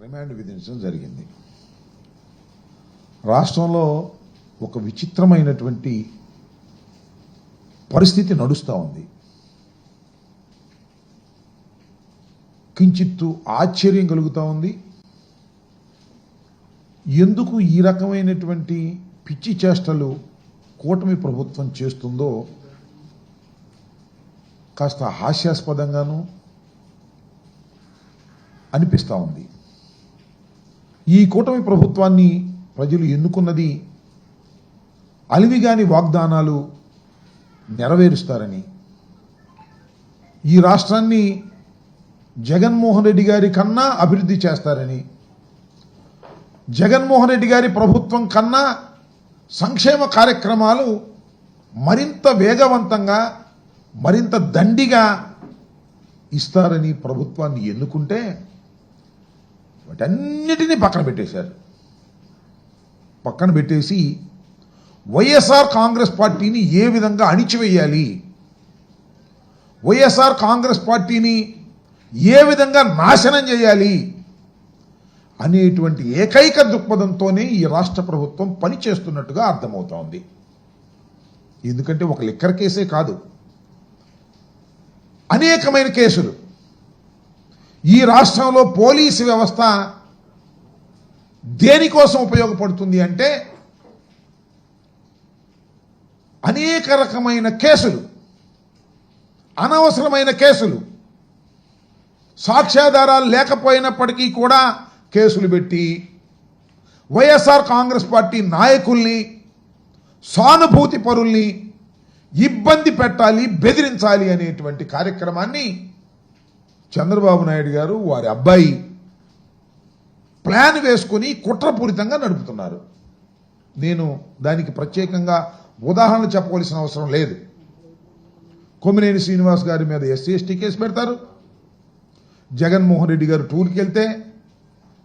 Remand విధించడం జరిగింది. రాష్ట్రంలో ఒక విచిత్రమైనటువంటి పరిస్థితి నడుస్తూ ఉంది. కించిత్తు ఆశ్చర్యం కలుగుతూ ఉంది. ఎందుకు ఈ రకమైనటువంటి పిచ్చి చేష్టలు కూటమి ప్రభుత్వం చేస్తుందో కాస్త హాస్యాస్పదంగానూ అనిపిస్తూ ఉంది. ఈ కూటమి ప్రభుత్వాన్ని ప్రజలు ఎన్నుకున్నది అలివిగాని వాగ్దానాలు నెరవేరుస్తారని, ఈ రాష్ట్రాన్ని జగన్మోహన్ రెడ్డి గారి కన్నా అభివృద్ధి చేస్తారని, జగన్మోహన్ రెడ్డి గారి ప్రభుత్వం కన్నా సంక్షేమ కార్యక్రమాలు మరింత వేగవంతంగా మరింత దండిగా ఇస్తారని ప్రభుత్వాన్ని ఎన్నుకుంటే వాటన్నిటినీ పక్కన పెట్టేశారు. పక్కన పెట్టేసి వైఎస్ఆర్ కాంగ్రెస్ పార్టీని ఏ విధంగా అణిచివేయాలి, వైఎస్ఆర్ కాంగ్రెస్ పార్టీని ఏ విధంగా నాశనం చేయాలి అనేటువంటి ఏకైక దృక్పథంతోనే ఈ రాష్ట్ర ప్రభుత్వం పనిచేస్తున్నట్టుగా అర్థమవుతోంది. ఎందుకంటే ఒక లిక్కర్ కేసే కాదు, అనేకమైన కేసులు. ఈ రాష్ట్రంలో పోలీసు వ్యవస్థ దేనికోసం ఉపయోగపడుతుంది అంటే అనేక రకమైన కేసులు, అనవసరమైన కేసులు, సాక్ష్యాధారాలు లేకపోయినప్పటికీ కూడా కేసులు పెట్టి వైఎస్ఆర్ కాంగ్రెస్ పార్టీ నాయకుల్ని, సానుభూతి పరుల్ని ఇబ్బంది పెట్టాలి, బెదిరించాలి అనేటువంటి కార్యక్రమాన్ని చంద్రబాబు నాయుడు గారు వారి అబ్బాయి ప్లాన్ వేసుకుని కుట్రపూరితంగా నడుపుతున్నారు. నేను దానికి ప్రత్యేకంగా ఉదాహరణలు చెప్పవలసిన అవసరం లేదు. కొమ్మినేని శ్రీనివాస్ గారి మీద ఎస్సీ ఎస్టీ కేసు పెడతారు. జగన్మోహన్ రెడ్డి గారు టూర్కి వెళ్తే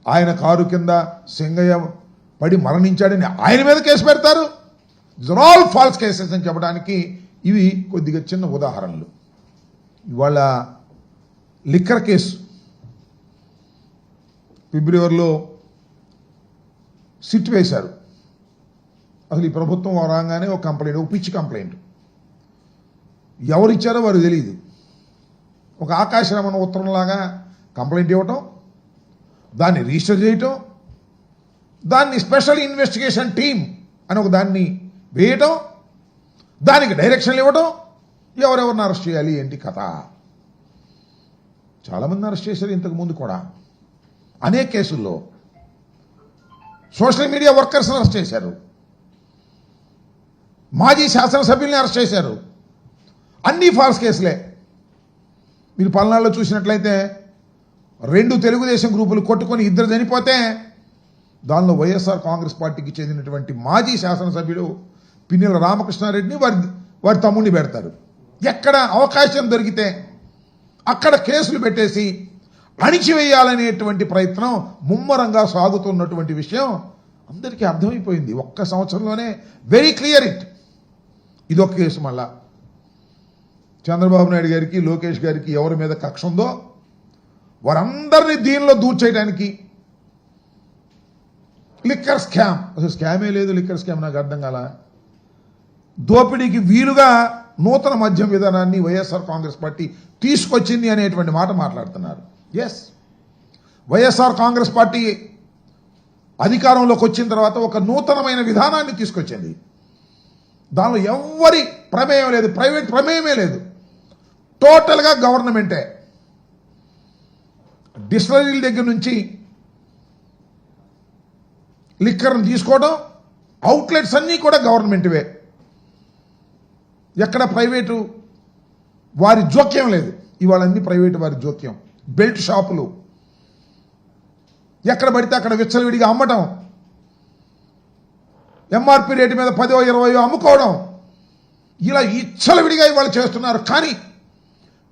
ఆయన కారు కింద సింగయ్య పడి మరణించాడని ఆయన మీద కేసు పెడతారు. ఆల్ ఫాల్స్ కేసెస్ అని చెప్పడానికి ఇవి కొద్దిగా చిన్న ఉదాహరణలు. ఇవాళ లిక్కర్ కేసు ఫిబ్రవరిలో సిట్ వేశారు. అసలు ఈ ప్రభుత్వం రాగానే ఒక కంప్లైంట్, ఒక పిచ్చి కంప్లైంట్, ఎవరిచ్చారో వారు తెలియదు. ఒక ఆకాశరమణ ఉత్తరంలాగా కంప్లైంట్ ఇవ్వటం, దాన్ని రిజిస్టర్ చేయటం, దాన్ని స్పెషల్ ఇన్వెస్టిగేషన్ టీమ్ అని ఒక దాన్ని వేయటం, దానికి డైరెక్షన్లు ఇవ్వటం, ఎవరెవరిని అరెస్ట్ చేయాలి ఏంటి కథ. చాలామంది అరెస్ట్ చేశారు ఇంతకు ముందు కూడా. అనేక కేసుల్లో సోషల్ మీడియా వర్కర్స్ని అరెస్ట్ చేశారు, మాజీ శాసనసభ్యుల్ని అరెస్ట్ చేశారు. అన్ని ఫాల్స్ కేసులే. మీరు పల్నాడులో చూసినట్లయితే 2 తెలుగుదేశం గ్రూపులు కొట్టుకొని 2 చనిపోతే దానిలో వైఎస్ఆర్ కాంగ్రెస్ పార్టీకి చెందినటువంటి మాజీ శాసనసభ్యుడు పిన్నెల రామకృష్ణారెడ్డిని వారి తమ్ముడిని పెడతారు. ఎక్కడ అవకాశం దొరికితే అక్కడ కేసులు పెట్టేసి అణిచివేయాలనేటువంటి ప్రయత్నం ముమ్మరంగా సాగుతున్నటువంటి విషయం అందరికీ అర్థమైపోయింది. ఒక్క సంవత్సరంలోనే వెరీ క్లియర్ ఇట్. ఇదొక కేసు. మళ్ళా చంద్రబాబు నాయుడు గారికి, లోకేష్ గారికి ఎవరి మీద కక్ష ఉందో వారందరినీ దీనిలో దూర్చేయడానికి లిక్కర్ స్కామ్. అసలు స్కామే లేదు, లిక్కర్ స్కామ్ నాకు అర్థం కాల. దోపిడీకి వీలుగా నూతన మద్యం విధానాన్ని వైఎస్ఆర్ కాంగ్రెస్ పార్టీ తీసుకొచ్చింది అనేటువంటి మాట మాట్లాడుతున్నారు. ఎస్, వైఎస్ఆర్ కాంగ్రెస్ పార్టీ అధికారంలోకి వచ్చిన తర్వాత ఒక నూతనమైన విధానాన్ని తీసుకొచ్చింది. దానిలో ఎవ్వరి ప్రమేయం లేదు, ప్రైవేట్ ప్రమేయమే లేదు, టోటల్గా గవర్నమెంటే. డిస్టిలరీల దగ్గర నుంచి లిక్కర్ని తీసుకోవడం, అవుట్లెట్స్ అన్నీ కూడా గవర్నమెంట్వే. ఎక్కడ ప్రైవేటు వారి జోక్యం లేదు. ఇవాళ అన్ని ప్రైవేటు వారి జోక్యం. బెల్ట్ షాపులు ఎక్కడ పడితే అక్కడ విచ్చలవిడిగా అమ్మటం, ఎంఆర్పి రేటు మీద 10-20 అమ్ముకోవడం, ఇలా విచ్చలవిడిగా ఇవాళ చేస్తున్నారు. కానీ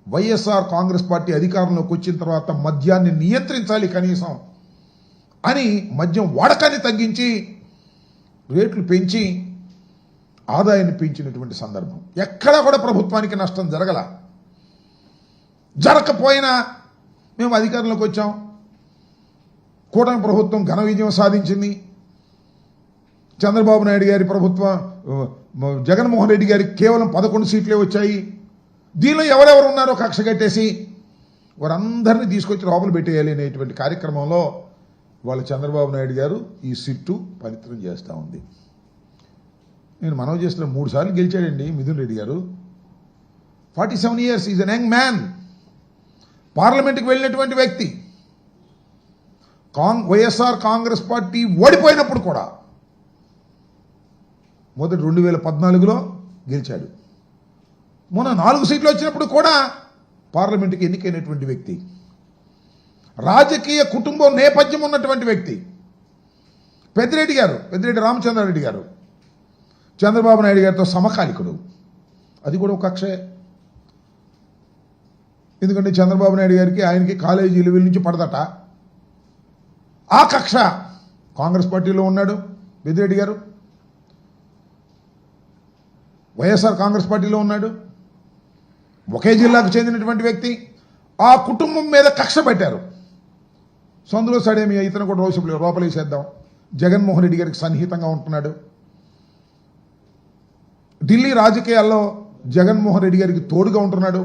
వైఎస్ఆర్ కాంగ్రెస్ పార్టీ అధికారంలోకి వచ్చిన తర్వాత మద్యాన్ని నియంత్రించాలి కనీసం అని మద్యం వాడకాన్ని తగ్గించి రేట్లు పెంచి ఆదాయాన్ని పెంచినటువంటి సందర్భం. ఎక్కడా కూడా ప్రభుత్వానికి నష్టం జరగకపోయినా మేము అధికారంలోకి వచ్చాం, కూటమి ప్రభుత్వం ఘన విజయం సాధించింది. చంద్రబాబు నాయుడు గారి ప్రభుత్వం, జగన్మోహన్ రెడ్డి గారికి కేవలం 11 సీట్లే వచ్చాయి. దీనిలో ఎవరెవరు ఉన్నారో కక్ష కట్టేసి వారందరినీ తీసుకొచ్చి లోపల పెట్టేయాలి అనేటువంటి కార్యక్రమంలో వాళ్ళ చంద్రబాబు నాయుడు గారు ఈ సిట్టు పవిత్రం చేస్తూ ఉంది. నేను మనవి చేసిన 3 సార్లు గెలిచాడండి మిథున్ రెడ్డి గారు. 47 years, is an young man. పార్లమెంట్కి వెళ్ళినటువంటి వ్యక్తి. వైఎస్ఆర్ కాంగ్రెస్ పార్టీ ఓడిపోయినప్పుడు కూడా మొదటి 2014లో గెలిచాడు. మొన్న 4 సీట్లు వచ్చినప్పుడు కూడా పార్లమెంట్కి ఎన్నికైనటువంటి వ్యక్తి. రాజకీయ కుటుంబం నేపథ్యం ఉన్నటువంటి వ్యక్తి పెద్దిరెడ్డి రామచంద్రారెడ్డి గారు చంద్రబాబు నాయుడు గారితో సమకాలికుడు. అది కూడా ఒక కక్షే. ఎందుకంటే చంద్రబాబు నాయుడు గారికి ఆయనకి కాలేజీ లెవెల్ నుంచి పడదట. ఆ కక్ష కాంగ్రెస్ పార్టీలో ఉన్నాడు పెద్దిరెడ్డి గారు, వైఎస్ఆర్ కాంగ్రెస్ పార్టీలో ఉన్నాడు. ఒకే జిల్లాకు చెందినటువంటి వ్యక్తి. ఆ కుటుంబం మీద కక్ష పెట్టారు. సందులో సడేమి ఇతను కూడా లోపలేసేద్దాం. జగన్మోహన్ రెడ్డి గారికి సన్నిహితంగా ఉంటున్నాడు. ఢిల్లీ రాజకీయాల్లో జగన్మోహన్ రెడ్డి గారికి తోడుగా ఉంటున్నాడు.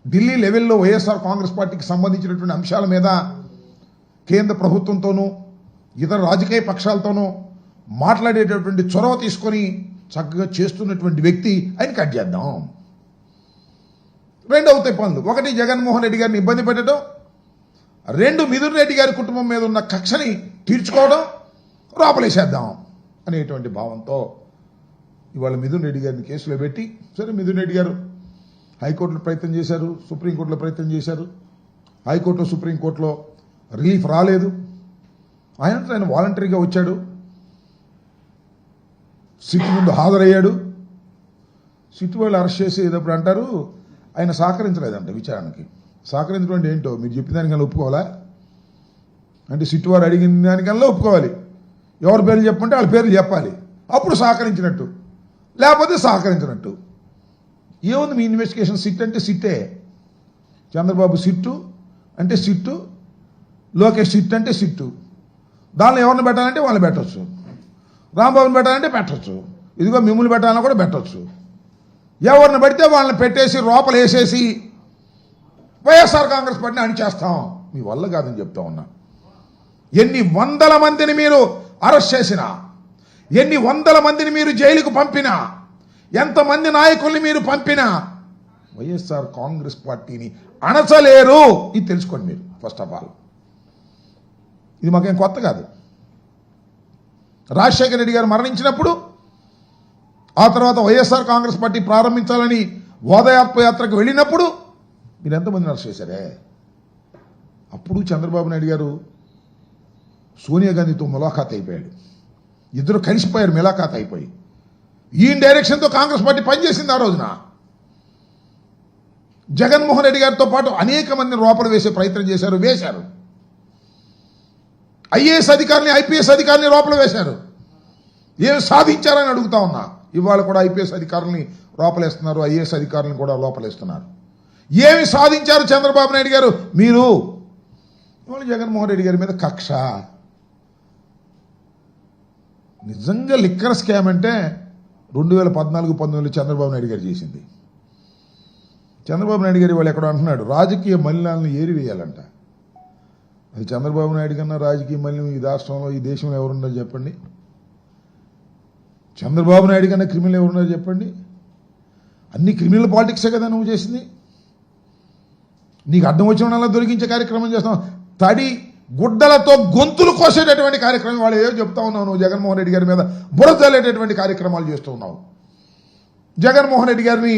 ఢిల్లీ లెవెల్లో వైఎస్ఆర్ కాంగ్రెస్ పార్టీకి సంబంధించినటువంటి అంశాల మీద కేంద్ర ప్రభుత్వంతోనూ ఇతర రాజకీయ పక్షాలతోనూ మాట్లాడేటటువంటి చొరవ తీసుకొని చక్కగా చేస్తున్నటువంటి వ్యక్తి ఆయన కట్ చేద్దాం. 2 అవుతాయి పనులు. 1 జగన్మోహన్ రెడ్డి గారిని ఇబ్బంది పెట్టడం, 2 మిథున్ రెడ్డి గారి కుటుంబం మీద ఉన్న కక్షని తీర్చుకోవడం, లోపలేసేద్దాం అనేటువంటి భావంతో ఇవాళ మిథున్ రెడ్డి గారిని కేసులో పెట్టి, సరే మిథున్ రెడ్డి గారు హైకోర్టులో ప్రయత్నం చేశారు, సుప్రీంకోర్టులో ప్రయత్నం చేశారు. హైకోర్టులో సుప్రీంకోర్టులో రిలీఫ్ రాలేదు. ఆయన వాలంటరీగా వచ్చాడు, సిట్ ముందు హాజరయ్యాడు. సిట్ వాళ్ళు అరెస్ట్ చేసేటప్పుడు అంటారు ఆయన సహకరించలేదంట విచారణకి. సహకరించడం అంటే ఏంటో మీరు చెప్పిన దానికల్లా ఒప్పుకోవాలా? అంటే సిట్ వారు అడిగిన దానికల్లా ఒప్పుకోవాలి. ఎవరి పేర్లు చెప్పంటే వాళ్ళ పేర్లు చెప్పాలి, అప్పుడు సహకరించినట్టు, లేకపోతే సహకరించినట్టు. ఏముంది మీ ఇన్వెస్టిగేషన్? సిట్ అంటే సిట్టే. చంద్రబాబు సిట్టు అంటే సిట్టు, లోకేష్ సిట్ అంటే సిట్టు. దానిలో ఎవరిని పెట్టాలంటే వాళ్ళని పెట్టవచ్చు, రాంబాబుని పెట్టాలంటే పెట్టచ్చు, ఇదిగో మిమ్మల్ని పెట్టాలన్నా కూడా పెట్టవచ్చు. ఎవరిని పెడితే వాళ్ళని పెట్టేసి లోపల వేసేసి వైఎస్ఆర్ కాంగ్రెస్ పార్టీని అణిచేస్తాం. మీ వల్ల కాదని చెప్తా ఉన్నా. ఎన్ని వందల మందిని మీరు అరెస్ట్ చేసినా, ఎన్ని వందల మందిని మీరు జైలుకు పంపినా, ఎంతమంది నాయకుల్ని మీరు పంపినా వైఎస్ఆర్ కాంగ్రెస్ పార్టీని అణచలేరు. ఇది తెలుసుకోండి మీరు. ఫస్ట్ ఆఫ్ ఆల్ ఇది మాకేం కొత్త కాదు. రాజశేఖర రెడ్డి గారు మరణించినప్పుడు, ఆ తర్వాత వైఎస్ఆర్ కాంగ్రెస్ పార్టీ ప్రారంభించాలని ఓదయాత్రకు వెళ్ళినప్పుడు మీరు ఎంతమందిని అరెస్ట్ చేశారే? అప్పుడు చంద్రబాబు నాయుడు గారు సోనియా గాంధీతో ములాఖాత్ అయిపోయాడు. ఇద్దరు కలిసిపోయారు ములాఖాత్ అయిపోయి. ఈ డైరెక్షన్తో కాంగ్రెస్ పార్టీ పనిచేసింది ఆ రోజున. జగన్మోహన్ రెడ్డి గారితో పాటు అనేక మందిని లోపల వేసే ప్రయత్నం వేశారు. ఐఏఎస్ అధికారిని, ఐపీఎస్ అధికారిని లోపల వేశారు. ఏమి సాధించారని అడుగుతా ఉన్నా. ఇవాళ కూడా ఐపీఎస్ అధికారులని లోపలేస్తున్నారు, ఐఏఎస్ అధికారులను కూడా లోపలేస్తున్నారు. ఏమి సాధించారు చంద్రబాబు నాయుడు గారు? మీరు ఇవాళ జగన్మోహన్ రెడ్డి గారి మీద కక్ష. నిజంగా లిక్కర్ స్కామ్ అంటే 2014-19 చంద్రబాబు నాయుడు గారు చేసింది. చంద్రబాబు నాయుడు గారు వాళ్ళు ఎక్కడో అంటున్నాడు రాజకీయ మలినాలను ఏరివేయాలంట. అది చంద్రబాబు నాయుడు కన్నా రాజకీయ మలినం ఈ రాష్ట్రంలో, ఈ దేశంలో ఎవరున్నారు చెప్పండి? చంద్రబాబు నాయుడు కన్నా క్రిమినల్ ఎవరున్నారు చెప్పండి? అన్ని క్రిమినల్ పాలిటిక్సే కదా నువ్వు చేసింది. నీకు అడ్డం వచ్చిన వాళ్ళ దొరికించే కార్యక్రమం చేస్తావు. తడి గుడ్డలతో గొంతులు కోసేటటువంటి కార్యక్రమం వాళ్ళు ఏదో చెప్తా ఉన్నావు. నువ్వు జగన్మోహన్ రెడ్డి గారి మీద బురదలేటటువంటి కార్యక్రమాలు చేస్తూ ఉన్నావు. జగన్మోహన్ రెడ్డి గారిని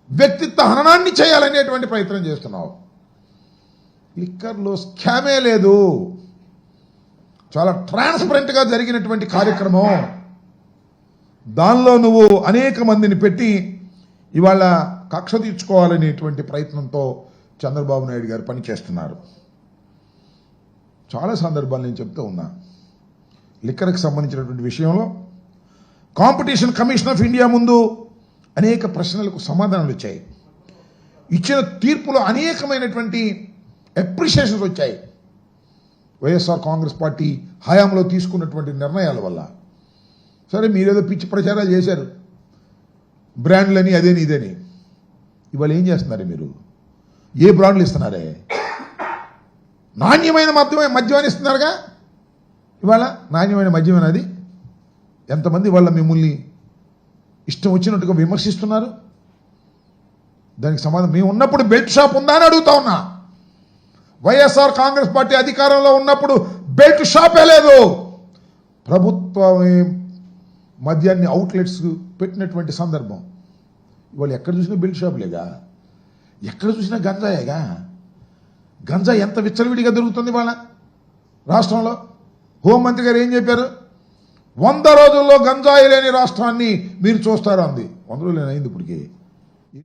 వ్యక్తిత్వ హననాన్ని చేయాలనేటువంటి ప్రయత్నం చేస్తున్నావు. లిక్కర్లో స్కామే లేదు. చాలా ట్రాన్స్పరెంట్గా జరిగినటువంటి కార్యక్రమం. దానిలో నువ్వు అనేక మందిని పెట్టి ఇవాళ కక్ష తీర్చుకోవాలనేటువంటి ప్రయత్నంతో చంద్రబాబు నాయుడు గారు పనిచేస్తున్నారు. చాలా సందర్భాలు నేను చెప్తూ ఉన్నా. లిక్కర్కి సంబంధించినటువంటి విషయంలో కాంపిటీషన్ కమిషన్ ఆఫ్ ఇండియా ముందు అనేక ప్రశ్నలకు సమాధానాలు వచ్చాయి. ఇచ్చిన తీర్పులో అనేకమైనటువంటి అప్రిషియేషన్స్ వచ్చాయి. వైఎస్ఆర్ కాంగ్రెస్ పార్టీ హయాంలో తీసుకున్నటువంటి నిర్ణయాల వల్ల. సరే మీరేదో పిచ్చి ప్రచారాలు చేశారు, బ్రాండ్లని అదేని ఇదేని. ఇవాళ ఏం చేస్తున్నారు మీరు? ఏ బ్రాండ్లు ఇస్తున్నారే? నాణ్యమైన మద్యమాన్ని ఇస్తున్నారుగా. ఇవాళ నాణ్యమైన మద్యం అది. ఎంతమంది వాళ్ళ మిమ్మల్ని ఇష్టం వచ్చినట్టుగా విమర్శిస్తున్నారు. దానికి సమాధానం, మేము ఉన్నప్పుడు బెల్ట్ షాప్ ఉందా అని అడుగుతా ఉన్నా. వైఎస్ఆర్ కాంగ్రెస్ పార్టీ అధికారంలో ఉన్నప్పుడు బెల్ట్ షాపే లేదు. ప్రభుత్వమే మద్యాన్ని అవుట్లెట్స్ పెట్టినటువంటి సందర్భం. ఇవాళ ఎక్కడ చూసినా బెల్ట్ షాపులేగా, ఎక్కడ చూసినా గంజాయేగా. గంజా ఎంత విచ్చలవిడిగా దొరుకుతుంది వాళ్ళ రాష్ట్రంలో. హోంమంత్రి గారు ఏం చెప్పారు? 100 రోజుల్లో గంజాయి లేని రాష్ట్రాన్ని మీరు చూస్తారు అంది. 100 రోజులు అయింది ఇప్పటికి.